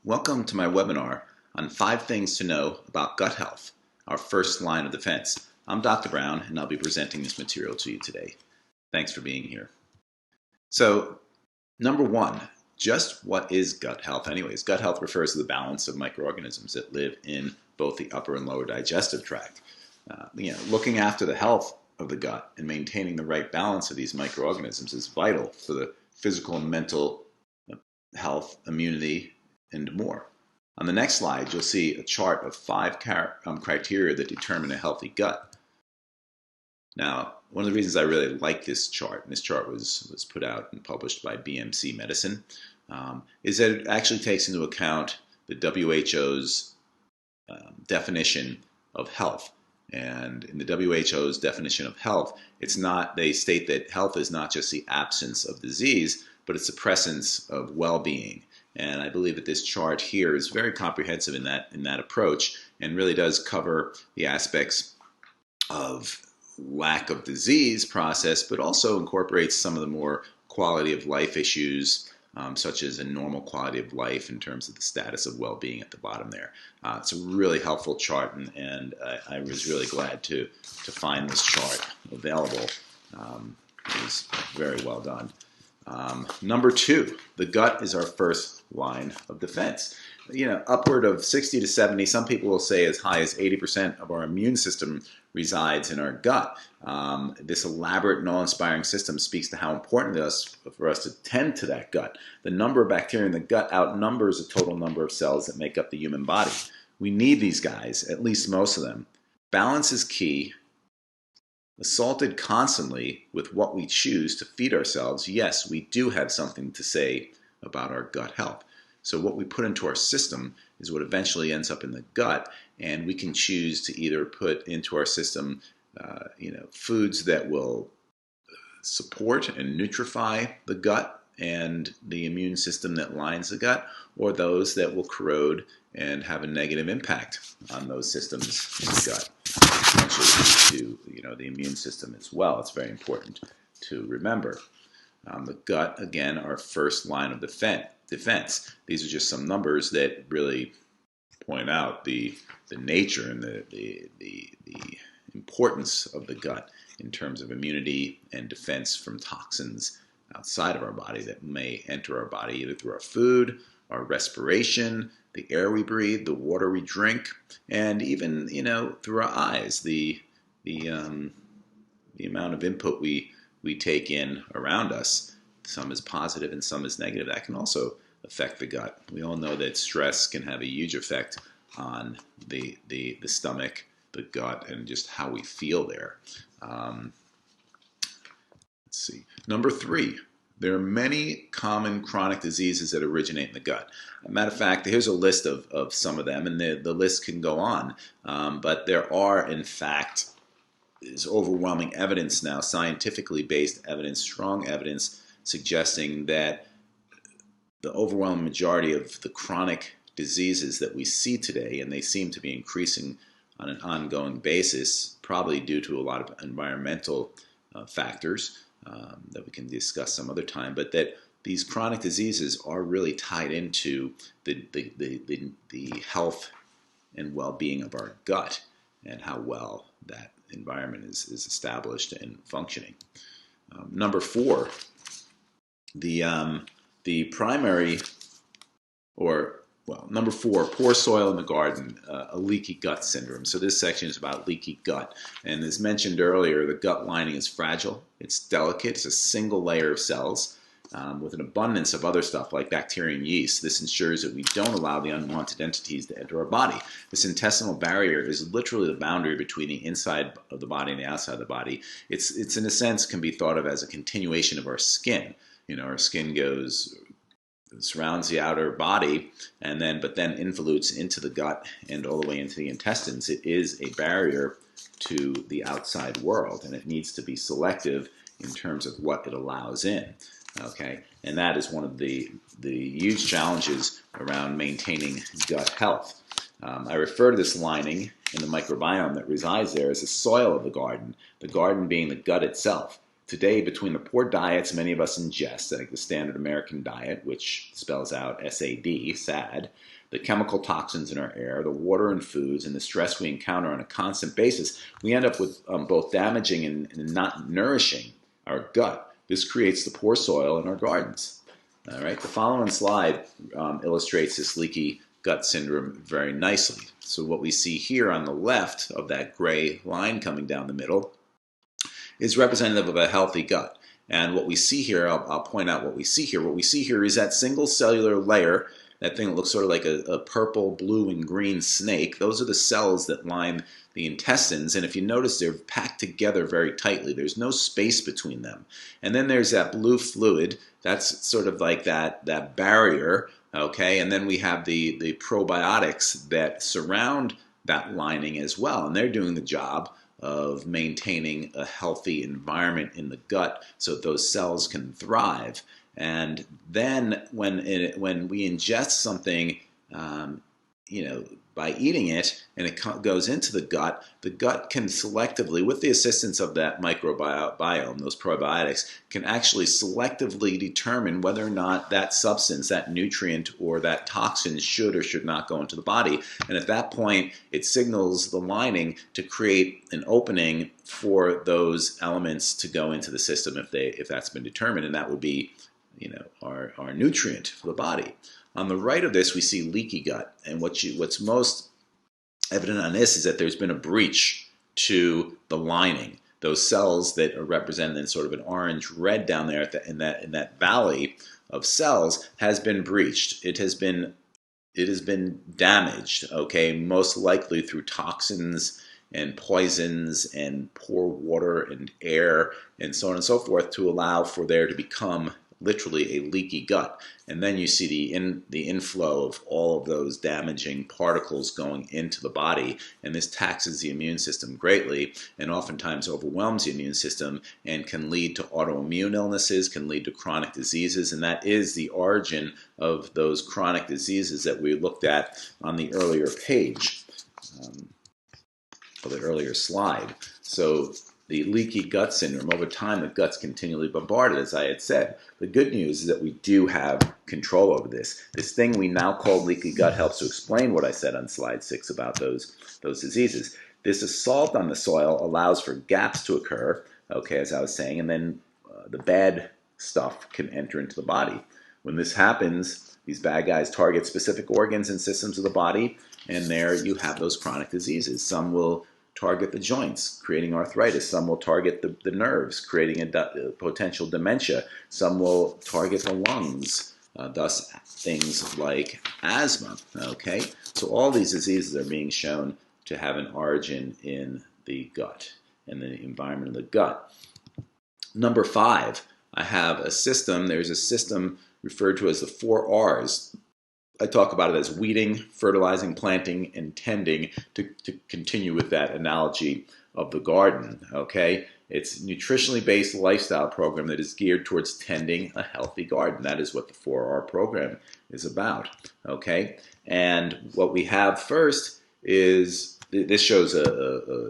Welcome to my webinar on 5 things to know about gut health, our first line of defense. I'm Dr. Brown and I'll be presenting this material to you today. Thanks for being here. So, number 1, just what is gut health anyways? Gut health refers to the balance of microorganisms that live in both the upper and lower digestive tract. Looking after the health of the gut and maintaining the right balance of these microorganisms is vital for the physical and mental health, immunity, and more. On the next slide, you'll see a chart of 5 criteria that determine a healthy gut. Now, one of the reasons I really like this chart, and this chart was put out and published by BMC Medicine, is that it actually takes into account the WHO's definition of health. And in the WHO's definition of health, they state that health is not just the absence of disease, but it's the presence of well-being. And I believe that this chart here is very comprehensive in that approach and really does cover the aspects of lack of disease process, but also incorporates some of the more quality of life issues, such as a normal quality of life in terms of the status of well-being at the bottom there. It's a really helpful chart, and I was really glad to find this chart available. It was very well done. Number 2, the gut is our first line of defense. Upward of 60 to 70, some people will say as high as 80% of our immune system resides in our gut. This elaborate and awe-inspiring system speaks to how important it is for us to tend to that gut. The number of bacteria in the gut outnumbers the total number of cells that make up the human body. We need these guys, at least most of them. Balance is key. Assaulted constantly with what we choose to feed ourselves, yes, we do have something to say about our gut health. So what we put into our system is what eventually ends up in the gut, and we can choose to either put into our system foods that will support and nutrify the gut and the immune system that lines the gut, or those that will corrode and have a negative impact on those systems in the gut, essentially to the immune system as well. It's very important to remember. The gut, again, our first line of defense. These are just some numbers that really point out the nature and the importance of the gut in terms of immunity and defense from toxins outside of our body that may enter our body either through our food, our respiration, the air we breathe, the water we drink, and even through our eyes, the amount of input we take in around us. Some is positive and some is negative. That can also affect the gut. We all know that stress can have a huge effect on the stomach, the gut, and just how we feel there. Let's see. Number 3, there are many common chronic diseases that originate in the gut. As a matter of fact, here's a list of some of them, and the list can go on. But there are, in fact, is overwhelming evidence now, scientifically based evidence, strong evidence, suggesting that the overwhelming majority of the chronic diseases that we see today, and they seem to be increasing on an ongoing basis, probably due to a lot of environmental factors that we can discuss some other time, but that these chronic diseases are really tied into the health and well-being of our gut and how well that environment is established and functioning. Number 4, the primary, number 4, poor soil in the garden, a leaky gut syndrome. So this section is about leaky gut. And as mentioned earlier, the gut lining is fragile, it's delicate, it's a single layer of cells with an abundance of other stuff like bacteria and yeast. This ensures that we don't allow the unwanted entities to enter our body. This intestinal barrier is literally the boundary between the inside of the body and the outside of the body. It's in a sense can be thought of as a continuation of our skin. Our skin surrounds the outer body, but then involutes into the gut and all the way into the intestines. It is a barrier to the outside world, and it needs to be selective in terms of what it allows in. Okay, and that is one of the huge challenges around maintaining gut health. I refer to this lining in the microbiome that resides there as the soil of the garden being the gut itself. today, between the poor diets many of us ingest, like the standard American diet, which spells out SAD, SAD, the chemical toxins in our air, the water and foods, and the stress we encounter on a constant basis, we end up with both damaging and not nourishing our gut. This creates the poor soil in our gardens. All right, the following slide illustrates this leaky gut syndrome very nicely. So what we see here on the left of that gray line coming down the middle is representative of a healthy gut. And what we see here, I'll point out what we see here. What we see here is that single cellular layer, that thing that looks sort of like a purple, blue, and green snake. Those are the cells that line the intestines, and if you notice, they're packed together very tightly. There's no space between them. And then there's that blue fluid. That's sort of like that barrier, okay? And then we have the probiotics that surround that lining as well, and they're doing the job of maintaining a healthy environment in the gut so that those cells can thrive. And then when we ingest something, by eating it, and it goes into the gut can selectively, with the assistance of that microbiome, those probiotics, can actually selectively determine whether or not that substance, that nutrient, or that toxin should or should not go into the body. And at that point, it signals the lining to create an opening for those elements to go into the system if that's been determined, and that would be our nutrient for the body. On the right of this, we see leaky gut, and what's most evident on this is that there's been a breach to the lining. Those cells that are represented in sort of an orange-red down there in that valley of cells has been breached. It has been damaged, okay, most likely through toxins and poisons and poor water and air and so on and so forth, to allow for there to become literally a leaky gut. And then you see the inflow of all of those damaging particles going into the body, and this taxes the immune system greatly and oftentimes overwhelms the immune system and can lead to autoimmune illnesses, can lead to chronic diseases, and that is the origin of those chronic diseases that we looked at on the earlier page, or the earlier slide. So the leaky gut syndrome, over time the gut's continually bombarded, as I had said. The good news is that we do have control over this. This thing we now call leaky gut helps to explain what I said on slide 6 about those diseases. This assault on the soil allows for gaps to occur, okay, as I was saying, and then the bad stuff can enter into the body. When this happens, these bad guys target specific organs and systems of the body, and there you have those chronic diseases. Some will target the joints, creating arthritis. Some will target the nerves, creating a potential dementia. Some will target the lungs, thus things like asthma. Okay, so all these diseases are being shown to have an origin in the gut and the environment of the gut. Number 5, I have a system. There's a system referred to as the 4 R's. I talk about it as weeding, fertilizing, planting, and tending, to continue with that analogy of the garden, okay? It's a nutritionally based lifestyle program that is geared towards tending a healthy garden. That is what the 4R program is about, okay? And what we have first is, this shows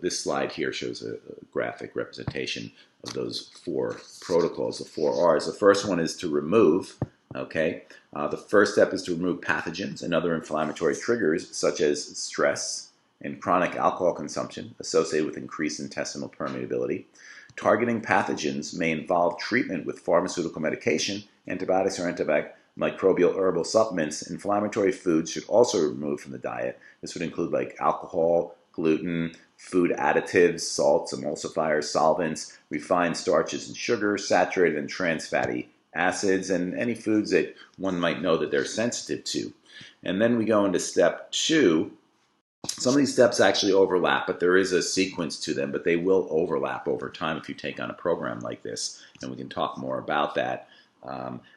this slide here shows a graphic representation of those 4 protocols, the 4 R's. The first one is to remove. Okay, the first step is to remove pathogens and other inflammatory triggers such as stress and chronic alcohol consumption associated with increased intestinal permeability. Targeting pathogens may involve treatment with pharmaceutical medication, antibiotics or antimicrobial herbal supplements. Inflammatory foods should also be removed from the diet. This would include like alcohol, gluten, food additives, salts, emulsifiers, solvents, refined starches and sugars, saturated and trans fatty acids, and any foods that one might know that they're sensitive to. And then we go into step 2. Some of these steps actually overlap, but there is a sequence to them, but they will overlap over time if you take on a program like this, and we can talk more about that.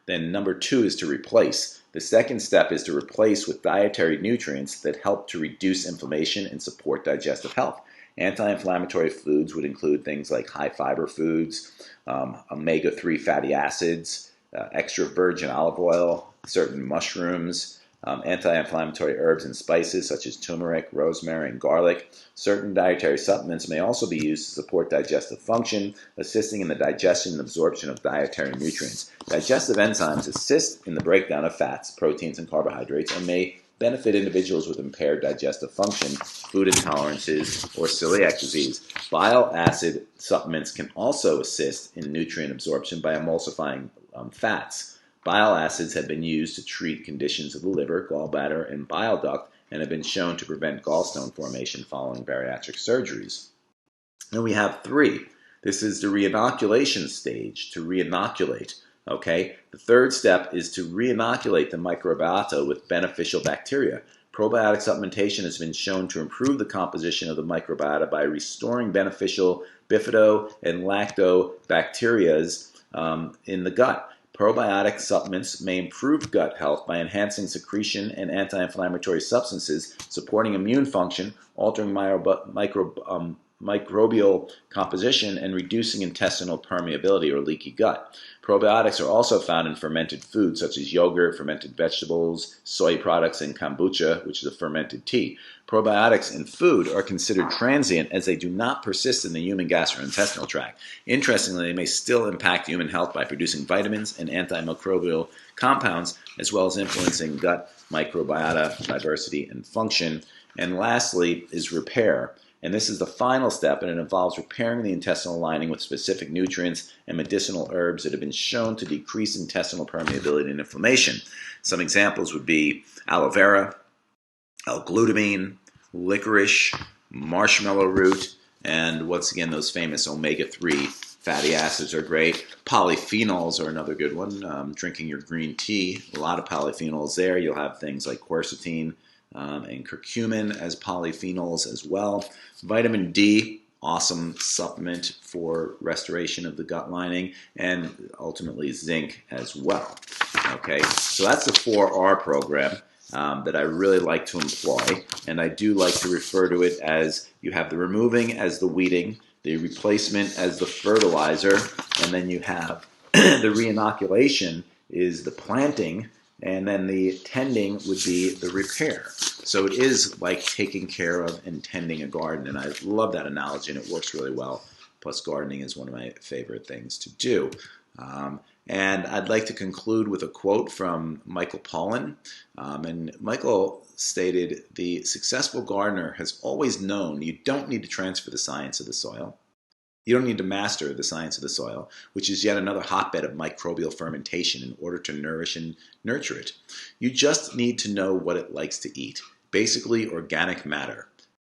Then number 2 is to replace. The second step is to replace with dietary nutrients that help to reduce inflammation and support digestive health. Anti-inflammatory foods would include things like high-fiber foods, omega-3 fatty acids, extra virgin olive oil, certain mushrooms, anti-inflammatory herbs and spices such as turmeric, rosemary, and garlic. Certain dietary supplements may also be used to support digestive function, assisting in the digestion and absorption of dietary nutrients. Digestive enzymes assist in the breakdown of fats, proteins, and carbohydrates and may benefit individuals with impaired digestive function, food intolerances, or celiac disease. Bile acid supplements can also assist in nutrient absorption by emulsifying fats. Bile acids have been used to treat conditions of the liver, gallbladder, and bile duct, and have been shown to prevent gallstone formation following bariatric surgeries. And we have 3. This is the reinoculation stage, to reinoculate. Okay, the third step is to reinoculate the microbiota with beneficial bacteria. Probiotic supplementation has been shown to improve the composition of the microbiota by restoring beneficial bifido and lactobacterias in the gut. Probiotic supplements may improve gut health by enhancing secretion and anti-inflammatory substances, supporting immune function, altering microbial composition, and reducing intestinal permeability or leaky gut. Probiotics are also found in fermented foods such as yogurt, fermented vegetables, soy products, and kombucha, which is a fermented tea. Probiotics in food are considered transient as they do not persist in the human gastrointestinal tract. Interestingly, they may still impact human health by producing vitamins and antimicrobial compounds, as well as influencing gut microbiota diversity and function. And lastly is repair. And this is the final step, and it involves repairing the intestinal lining with specific nutrients and medicinal herbs that have been shown to decrease intestinal permeability and inflammation. Some examples would be aloe vera, L-glutamine, licorice, marshmallow root, and once again, those famous omega-3 fatty acids are great. Polyphenols are another good one. Drinking your green tea, a lot of polyphenols there. You'll have things like quercetin, and curcumin as polyphenols as well. Vitamin D, awesome supplement for restoration of the gut lining, and ultimately zinc as well. Okay, so that's the 4R program that I really like to employ, and I do like to refer to it as you have the removing as the weeding, the replacement as the fertilizer, and then you have the reinoculation is the planting, and then the tending would be the repair. So it is like taking care of and tending a garden, and I love that analogy, and it works really well. Plus, gardening is one of my favorite things to do. And I'd like to conclude with a quote from Michael Pollan. And Michael stated, "The successful gardener has always known you don't need to transfer the science of the soil. You don't need to master the science of the soil, which is yet another hotbed of microbial fermentation in order to nourish and nurture it. You just need to know what it likes to eat, basically organic matter,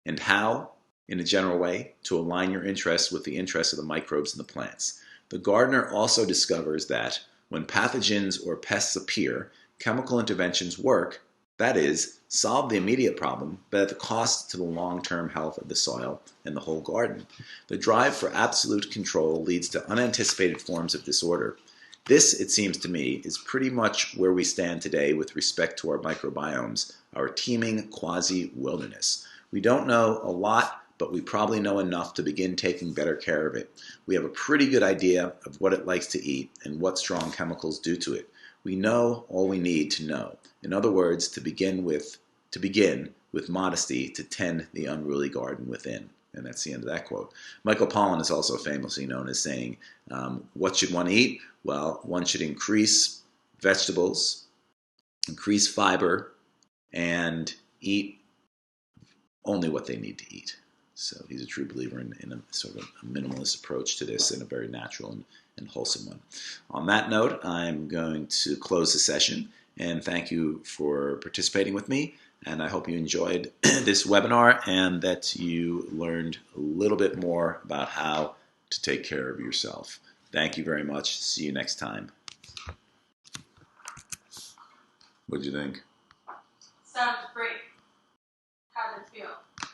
and how, in a general way, to align your interests with the interests of the microbes in the plants. The gardener also discovers that when pathogens or pests appear, chemical interventions work, that is, solve the immediate problem, but at the cost to the long-term health of the soil and the whole garden. The drive for absolute control leads to unanticipated forms of disorder. This, it seems to me, is pretty much where we stand today with respect to our microbiomes, our teeming quasi-wilderness. We don't know a lot, but we probably know enough to begin taking better care of it. We have a pretty good idea of what it likes to eat and what strong chemicals do to it. We know all we need to know. In other words, to begin with modesty to tend the unruly garden within." And that's the end of that quote. Michael Pollan is also famously known as saying, what should one eat? Well, one should increase vegetables, increase fiber, and eat only what they need to eat. So he's a true believer in a sort of a minimalist approach to this, and a very natural and wholesome one. On that note, I'm going to close the session, and thank you for participating with me. And I hope you enjoyed this webinar and that you learned a little bit more about how to take care of yourself. Thank you very much. See you next time. What did you think?